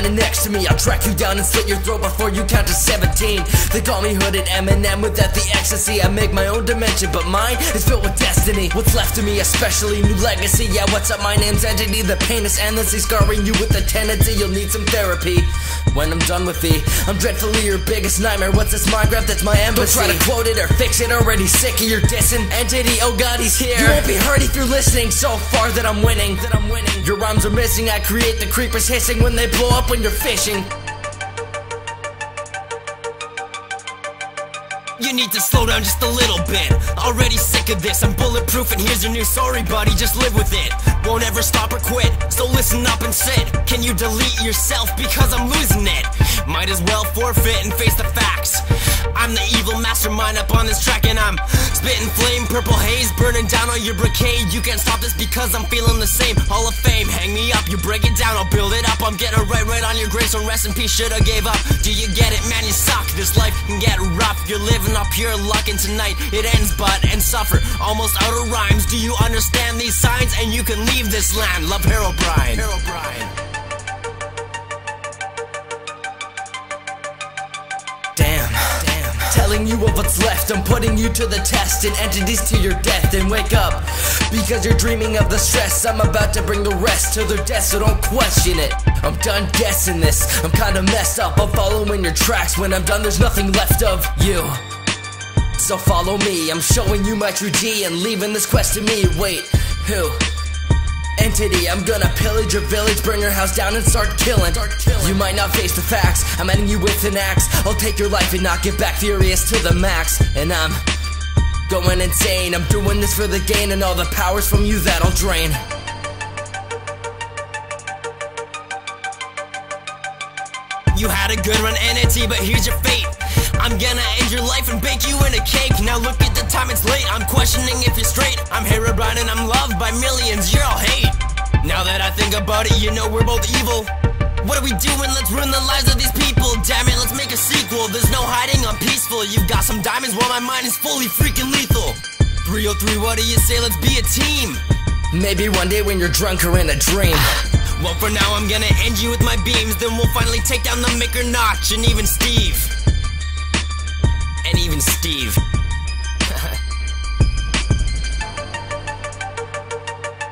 Next to me, I'll track you down and slit your throat before you count to 17. They call me Hooded Eminem without the ecstasy. I make my own dimension, but mine is filled with destiny. What's left of me, especially new legacy. Yeah, what's up, my name's Entity. The pain is endlessly scarring you with a tendency. You'll need some therapy when I'm done with thee. I'm dreadfully your biggest nightmare. What's this Minecraft? That's my embassy. Don't try to quote it or fix it. Already sick of your dissing. Entity, oh god, he's here. You won't be hurt if you're listening so far that I'm winning. Your rhymes are missing. I create the creepers hissing when they blow up when you're fishing. You need to slow down just a little bit. Already sick of this, I'm bulletproof and here's your new sorry buddy, just live with it. Won't ever stop or quit, so listen up and sit. Can you delete yourself because I'm losing it? Might as well forfeit and face the facts. I'm the evil mastermind up on this track and I'm spitting flame, purple haze, burning down all your brigade. You can't stop this because I'm feeling the same. Hall of Fame, hang me up, you break it down, I'll build it up. I'm getting right on your grave, so rest in peace, shoulda gave up. Do you get it, man, you suck, this life can get rough. You're living off pure luck and tonight it ends but and suffer. Almost out of rhymes, do you understand these signs? And you can leave this land, love Herobrine. Damn. Telling you of what's left, I'm putting you to the test. And entities to your death, and wake up because you're dreaming of the stress. I'm about to bring the rest to their death, so don't question it. I'm done guessing this, I'm kinda messed up. I'm following your tracks, when I'm done there's nothing left of you. So follow me, I'm showing you my true G and leaving this quest to me. Wait, who? Entity, I'm gonna pillage your village, burn your house down and start killing. You might not face the facts, I'm ending you with an axe. I'll take your life and knock it back furious to the max. And I'm going insane, I'm doing this for the gain, and all the powers from you that I'll drain. You had a good run, Entity, but here's your fate. I'm gonna end your life and bake you in a cake. Now look at the time, it's late, I'm questioning if you're straight. I'm Herobrine and I'm loved by millions, you're all hate. Now that I think about it, you know we're both evil. What are we doing? Let's ruin the lives of these people. Damn it, let's make a sequel. There's no hiding, I'm peaceful. You've got some diamonds while my mind is fully freaking lethal. 303, what do you say? Let's be a team. Maybe one day when you're drunk or in a dream. Well, for now I'm gonna end you with my beams. Then we'll finally take down the Maker Notch and even Steve.